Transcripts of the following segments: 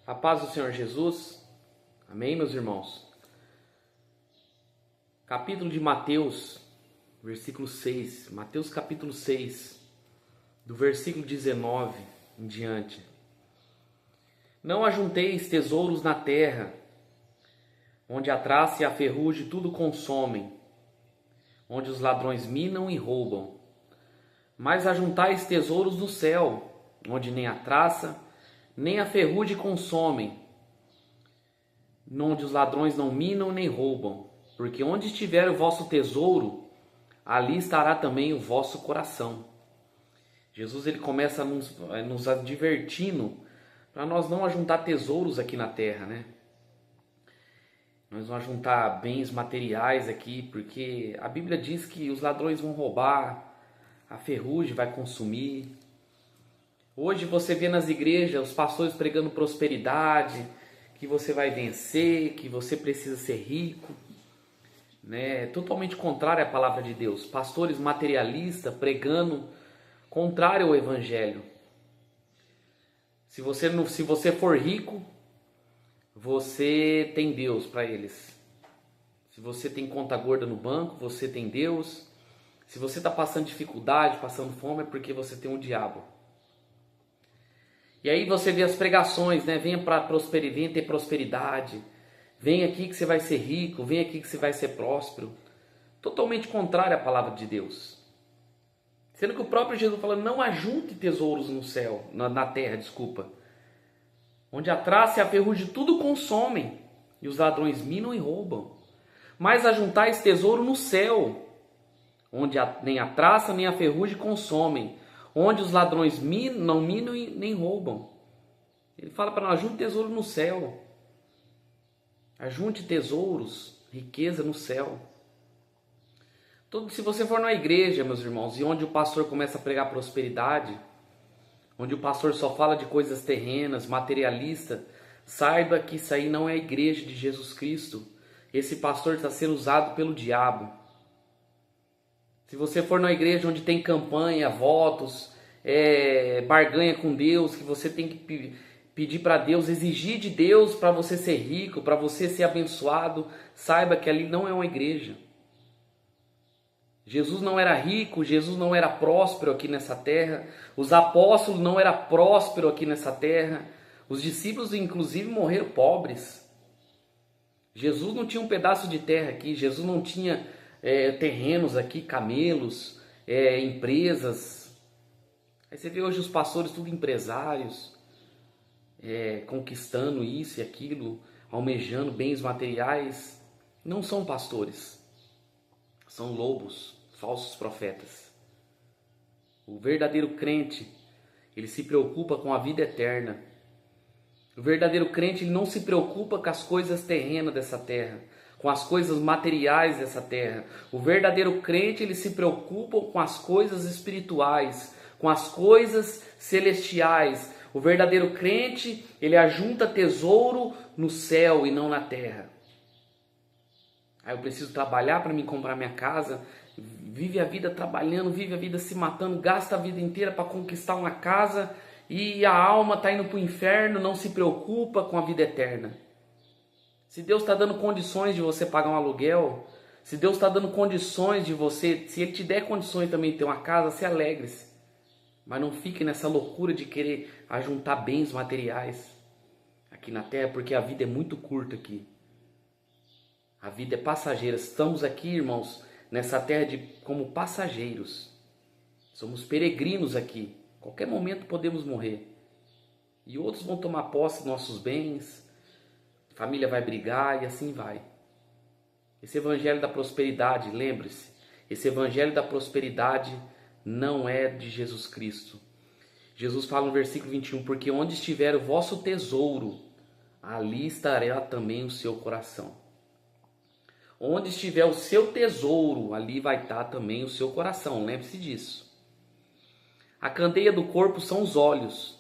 A paz do Senhor Jesus. Amém, meus irmãos? Capítulo de Mateus, versículo 6. Mateus capítulo 6, do versículo 19 em diante. Não ajunteis tesouros na terra, onde a traça e a ferrugem tudo consomem, onde os ladrões minam e roubam. Mas ajuntais tesouros no céu, onde nem a traça nem a ferrugem consomem, onde os ladrões não minam nem roubam. Porque onde estiver o vosso tesouro, ali estará também o vosso coração. Jesus ele começa nos advertindo para nós não ajuntar tesouros aqui na terra, né? Nós não ajuntar bens materiais aqui, porque a Bíblia diz que os ladrões vão roubar, a ferrugem vai consumir. Hoje você vê nas igrejas os pastores pregando prosperidade, que você vai vencer, que você precisa ser rico, né? Totalmente contrário à palavra de Deus. Pastores materialistas pregando contrário ao evangelho. Se você for rico, você tem Deus para eles. Se você tem conta gorda no banco, você tem Deus. Se você está passando dificuldade, passando fome, é porque você tem um diabo. E aí você vê as pregações, né? Venha ter prosperidade. Vem aqui que você vai ser rico. Vem aqui que você vai ser próspero. Totalmente contrário à palavra de Deus. Sendo que o próprio Jesus fala, não ajunte tesouros no céu, na terra, desculpa. Onde a traça e a ferrugem tudo consomem, e os ladrões minam e roubam. Mas ajuntais tesouro no céu, onde nem a traça nem a ferrugem consomem, onde os ladrões não minam e nem roubam. Ele fala para nós, ajunte tesouro no céu. Ajunte tesouros, riqueza no céu. Se você for na igreja, meus irmãos, e onde o pastor começa a pregar prosperidade, onde o pastor só fala de coisas terrenas, materialista, saiba que isso aí não é a igreja de Jesus Cristo. Esse pastor está sendo usado pelo diabo. Se você for na igreja onde tem campanha, votos, barganha com Deus, que você tem que pedir para Deus, exigir de Deus para você ser rico, para você ser abençoado, saiba que ali não é uma igreja. Jesus não era rico, Jesus não era próspero aqui nessa terra, os apóstolos não eram prósperos aqui nessa terra, os discípulos inclusive morreram pobres. Jesus não tinha um pedaço de terra aqui, Jesus não tinha terrenos aqui, camelos, empresas. Aí você vê hoje os pastores tudo empresários, conquistando isso e aquilo, almejando bens materiais. Não são pastores, são lobos, falsos profetas. O verdadeiro crente, ele se preocupa com a vida eterna. O verdadeiro crente, ele não se preocupa com as coisas terrenas dessa terra, com as coisas materiais dessa terra. O verdadeiro crente, ele se preocupa com as coisas espirituais, com as coisas celestiais. O verdadeiro crente, ele ajunta tesouro no céu e não na terra. Aí eu preciso trabalhar para me comprar minha casa, vive a vida trabalhando, vive a vida se matando, gasta a vida inteira para conquistar uma casa e a alma está indo para o inferno, não se preocupa com a vida eterna. Se Deus está dando condições de você pagar um aluguel, se Deus está dando condições de você, se Ele te der condições também de ter uma casa, se alegre-se. Mas não fique nessa loucura de querer ajuntar bens materiais aqui na terra, porque a vida é muito curta aqui. A vida é passageira. Estamos aqui, irmãos, nessa terra como passageiros. Somos peregrinos aqui. Qualquer momento podemos morrer. E outros vão tomar posse dos nossos bens. A família vai brigar e assim vai. Esse evangelho da prosperidade, lembre-se, esse evangelho da prosperidade não é de Jesus Cristo. Jesus fala no versículo 21, porque onde estiver o vosso tesouro, ali estará também o seu coração. Onde estiver o seu tesouro, ali vai estar também o seu coração. Lembre-se disso. A candeia do corpo são os olhos.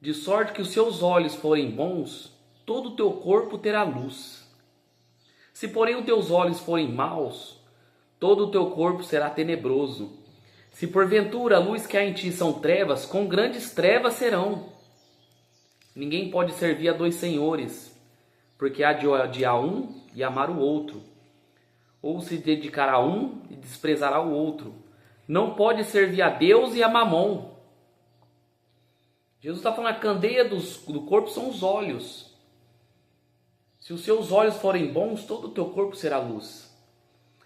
De sorte que os seus olhos forem bons, todo o teu corpo terá luz. Se porém os teus olhos forem maus, todo o teu corpo será tenebroso. Se porventura a luz que há em ti são trevas, com grandes trevas serão. Ninguém pode servir a dois senhores, porque há de odiar um e amar o outro, ou se dedicar a um e desprezará o outro. Não pode servir a Deus e a Mamon. Jesus está falando, a candeia do corpo são os olhos. Se os seus olhos forem bons, todo o teu corpo será luz.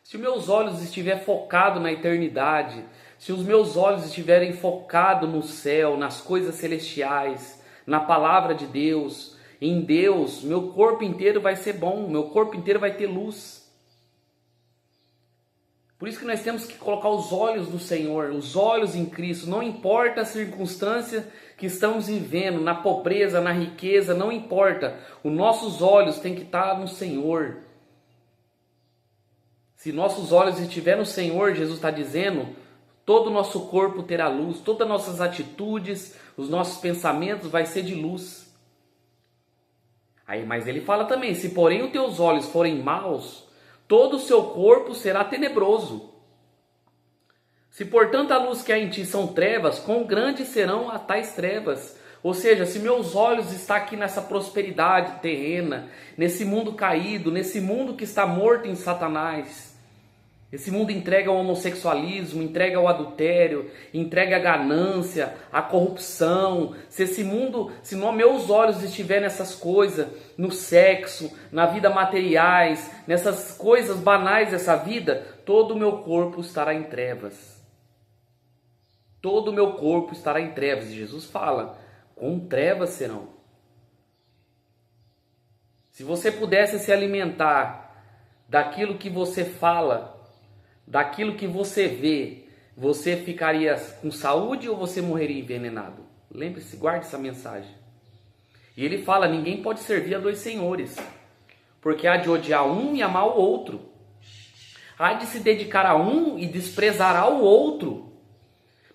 Se os meus olhos estiverem focados na eternidade, se os meus olhos estiverem focados no céu, nas coisas celestiais, na palavra de Deus, em Deus, meu corpo inteiro vai ser bom, meu corpo inteiro vai ter luz. Por isso que nós temos que colocar os olhos no Senhor, os olhos em Cristo, não importa a circunstância que estamos vivendo, na pobreza, na riqueza, não importa, os nossos olhos têm que estar no Senhor. Se nossos olhos estiverem no Senhor, Jesus está dizendo, todo o nosso corpo terá luz, todas as nossas atitudes, os nossos pensamentos vai ser de luz. Aí, mas ele fala também, se porém os teus olhos forem maus, todo o seu corpo será tenebroso. Se portanto a luz que há em ti são trevas, quão grandes serão as tais trevas? Ou seja, se meus olhos estão aqui nessa prosperidade terrena, nesse mundo caído, nesse mundo que está morto em Satanás, esse mundo entrega ao homossexualismo, entrega ao adultério, entrega a ganância, a corrupção. Se esse mundo, se meus olhos estiverem nessas coisas, no sexo, na vida materiais, nessas coisas banais dessa vida, todo o meu corpo estará em trevas. Todo o meu corpo estará em trevas. E Jesus fala, com trevas serão. Se você pudesse se alimentar daquilo que você fala, daquilo que você vê, você ficaria com saúde ou você morreria envenenado? Lembre-se, guarde essa mensagem. E ele fala, ninguém pode servir a dois senhores, porque há de odiar um e amar o outro. Há de se dedicar a um e desprezará o outro.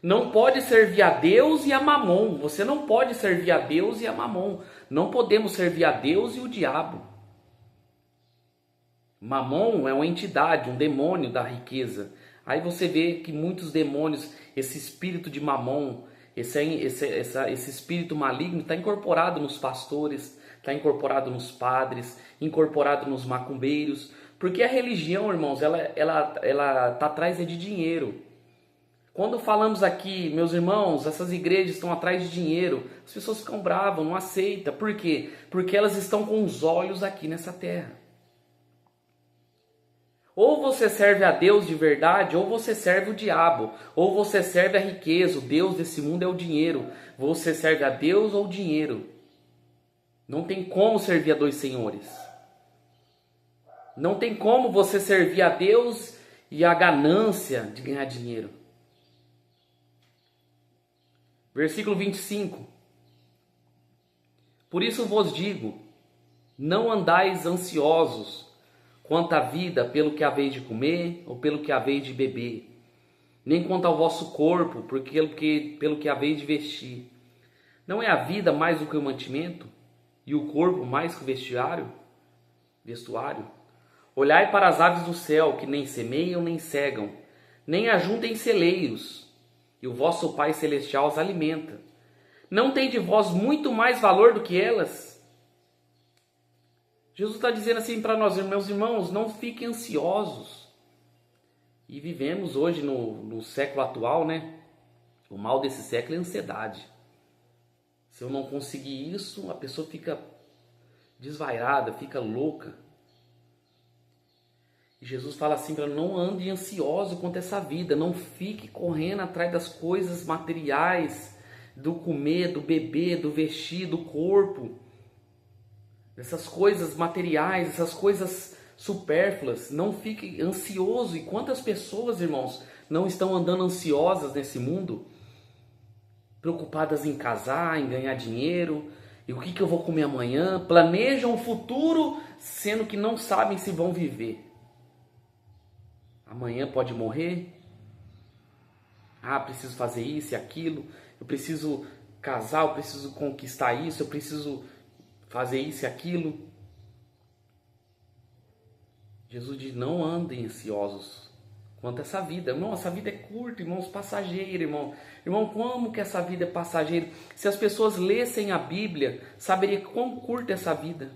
Não pode servir a Deus e a Mamon. Você não pode servir a Deus e a Mamon. Não podemos servir a Deus e o diabo. Mamon é uma entidade, um demônio da riqueza. Aí você vê que muitos demônios, esse espírito de Mamon, esse espírito maligno está incorporado nos pastores, está incorporado nos padres, incorporado nos macumbeiros. Porque a religião, irmãos, ela está atrás de dinheiro. Quando falamos aqui, meus irmãos, essas igrejas estão atrás de dinheiro, as pessoas ficam bravas, não aceitam. Por quê? Porque elas estão com os olhos aqui nessa terra. Ou você serve a Deus de verdade, ou você serve o diabo. Ou você serve a riqueza, o Deus desse mundo é o dinheiro. Você serve a Deus ou o dinheiro. Não tem como servir a dois senhores. Não tem como você servir a Deus e a ganância de ganhar dinheiro. Versículo 25. Por isso vos digo, não andais ansiosos quanto à vida, pelo que haveis de comer, ou pelo que haveis de beber, nem quanto ao vosso corpo, pelo que haveis de vestir. Não é a vida mais do que o mantimento, e o corpo mais que o vestuário? Olhai para as aves do céu, que nem semeiam, nem cegam, nem ajuntem celeiros, e o vosso Pai Celestial as alimenta. Não tem de vós muito mais valor do que elas? Jesus está dizendo assim para nós, meus irmãos, não fiquem ansiosos. E vivemos hoje no século atual, né? O mal desse século é a ansiedade. Se eu não conseguir isso, a pessoa fica desvairada, fica louca. E Jesus fala assim para não ande ansioso quanto a essa vida, não fique correndo atrás das coisas materiais, do comer, do beber, do vestir, do corpo. Essas coisas materiais, essas coisas supérfluas, não fique ansioso. E quantas pessoas, irmãos, não estão andando ansiosas nesse mundo? Preocupadas em casar, em ganhar dinheiro, e o que eu vou comer amanhã? Planejam o futuro, sendo que não sabem se vão viver. Amanhã pode morrer. Preciso fazer isso e aquilo, eu preciso casar, eu preciso conquistar isso, eu preciso fazer isso e aquilo. Jesus diz, não andem ansiosos quanto a essa vida. Irmão, essa vida é curta, irmãos, passageira, irmão. Irmão, como que essa vida é passageira? Se as pessoas lessem a Bíblia, saberia quão curta é essa vida.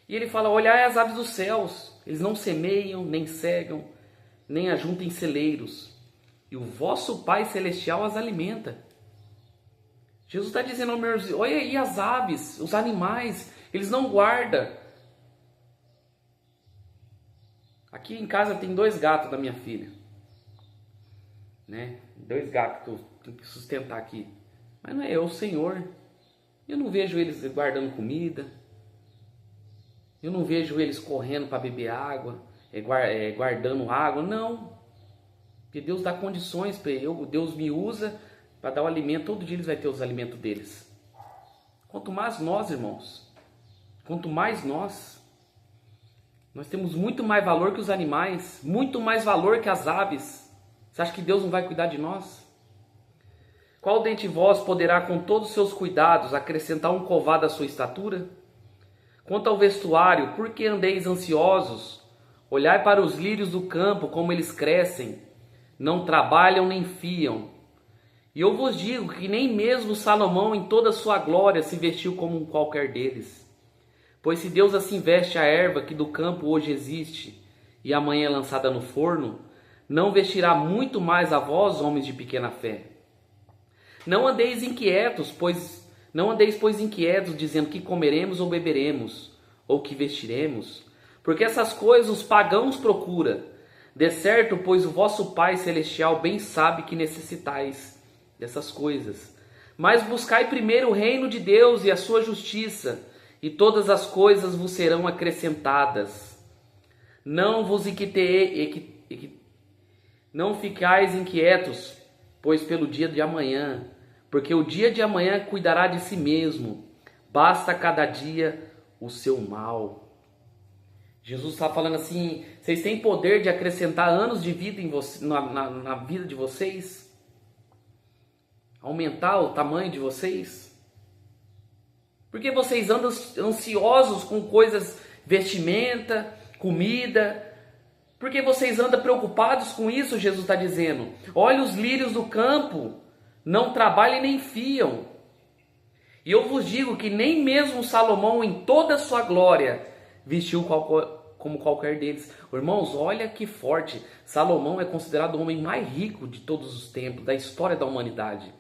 E ele fala, olhai as aves dos céus, eles não semeiam, nem cegam, nem ajuntam em celeiros, e o vosso Pai Celestial as alimenta. Jesus está dizendo, oh, meus, olha aí as aves, os animais, eles não guardam. Aqui em casa tem 2 gatos da minha filha, né? 2 gatos que eu tenho que sustentar aqui. Mas não é o Senhor. Eu não vejo eles guardando comida. Eu não vejo eles correndo para beber água, guardando água. Não. Porque Deus dá condições para eu. Deus me usa para dar o alimento. Todo dia eles vão ter os alimentos deles. Quanto mais nós, irmãos. Quanto mais nós temos muito mais valor que os animais, muito mais valor que as aves. Você acha que Deus não vai cuidar de nós? Qual dentre vós poderá com todos os seus cuidados acrescentar um covado à sua estatura? Quanto ao vestuário, por que andeis ansiosos? Olhai para os lírios do campo, como eles crescem, não trabalham nem fiam. E eu vos digo que nem mesmo Salomão em toda a sua glória se vestiu como um qualquer deles. Pois se Deus assim veste a erva que do campo hoje existe e amanhã é lançada no forno, não vestirá muito mais a vós, homens de pequena fé. Não andeis inquietos, pois inquietos, dizendo que comeremos ou beberemos, ou que vestiremos, porque essas coisas os pagãos procuram. De certo, pois o vosso Pai Celestial bem sabe que necessitais dessas coisas. Mas buscai primeiro o reino de Deus e a sua justiça, e todas as coisas vos serão acrescentadas. Não ficais inquietos, pois pelo dia de amanhã, porque o dia de amanhã cuidará de si mesmo. Basta cada dia o seu mal. Jesus está falando assim, vocês têm poder de acrescentar anos de vida na vida de vocês? Aumentar o tamanho de vocês? Porque vocês andam ansiosos com coisas, vestimenta, comida? Porque vocês andam preocupados com isso, Jesus está dizendo. Olha os lírios do campo, não trabalham nem fiam. E eu vos digo que nem mesmo Salomão em toda a sua glória vestiu como qualquer deles. Irmãos, olha que forte. Salomão é considerado o homem mais rico de todos os tempos, da história da humanidade.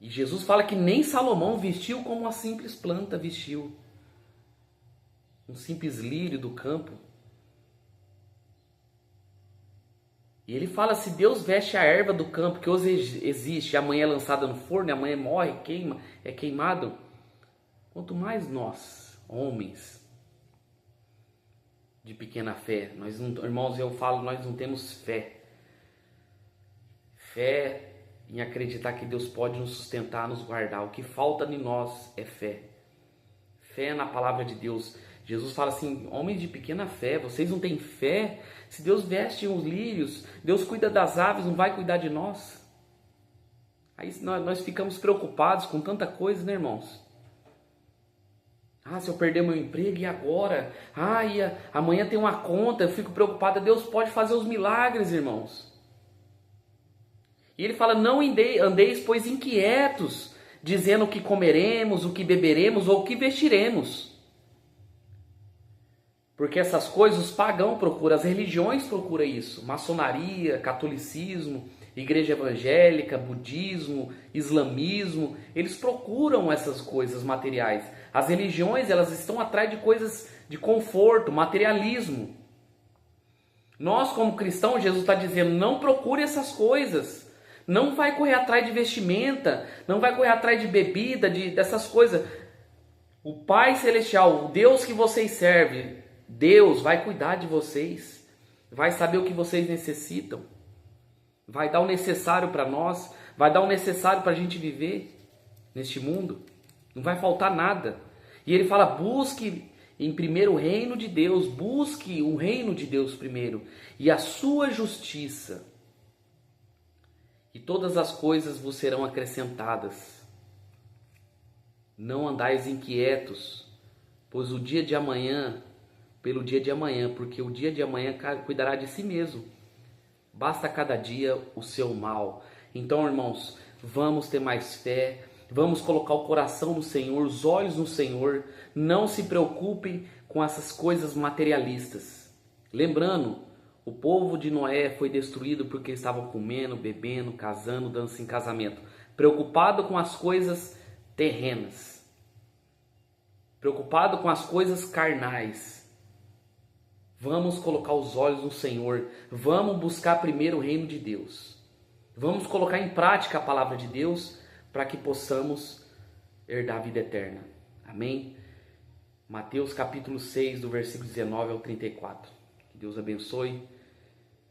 E Jesus fala que nem Salomão vestiu como uma simples planta vestiu. Um simples lírio do campo. E ele fala, se Deus veste a erva do campo que hoje existe, amanhã é lançada no forno, amanhã morre, queima, é queimado. Quanto mais nós, homens de pequena fé, irmãos, eu falo, nós não temos fé. Fé em acreditar que Deus pode nos sustentar, nos guardar. O que falta em nós é fé. Fé na palavra de Deus. Jesus fala assim, homens de pequena fé, vocês não têm fé? Se Deus veste os lírios, Deus cuida das aves, não vai cuidar de nós? Aí nós ficamos preocupados com tanta coisa, né, irmãos? Ah, se eu perder meu emprego, e agora? Ah, amanhã tem uma conta, eu fico preocupado. Deus pode fazer os milagres, irmãos. E ele fala, não andeis, pois inquietos, dizendo o que comeremos, o que beberemos ou o que vestiremos. Porque essas coisas os pagãos procuram, as religiões procuram isso. Maçonaria, catolicismo, igreja evangélica, budismo, islamismo, eles procuram essas coisas materiais. As religiões, elas estão atrás de coisas de conforto, materialismo. Nós, como cristãos, Jesus está dizendo, não procure essas coisas. Não vai correr atrás de vestimenta, não vai correr atrás de bebida, dessas coisas. O Pai Celestial, o Deus que vocês servem, Deus vai cuidar de vocês, vai saber o que vocês necessitam, vai dar o necessário para nós, vai dar o necessário para a gente viver neste mundo, não vai faltar nada. E ele fala, busque em primeiro o reino de Deus, busque o reino de Deus primeiro e a sua justiça, e todas as coisas vos serão acrescentadas. Não andais inquietos, pois o dia de amanhã pelo dia de amanhã, porque o dia de amanhã cuidará de si mesmo. Basta cada dia o seu mal. Então, irmãos, vamos ter mais fé, vamos colocar o coração no Senhor, os olhos no Senhor. Não se preocupem com essas coisas materialistas. Lembrando, o povo de Noé foi destruído porque estavam comendo, bebendo, casando, dando-se em casamento, preocupado com as coisas terrenas, preocupado com as coisas carnais. Vamos colocar os olhos no Senhor, vamos buscar primeiro o reino de Deus, vamos colocar em prática a palavra de Deus para que possamos herdar a vida eterna. Amém? Mateus capítulo 6, do versículo 19 ao 34. Que Deus abençoe.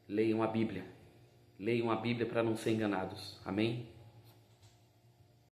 Leiam a Bíblia para não ser enganados. Amém?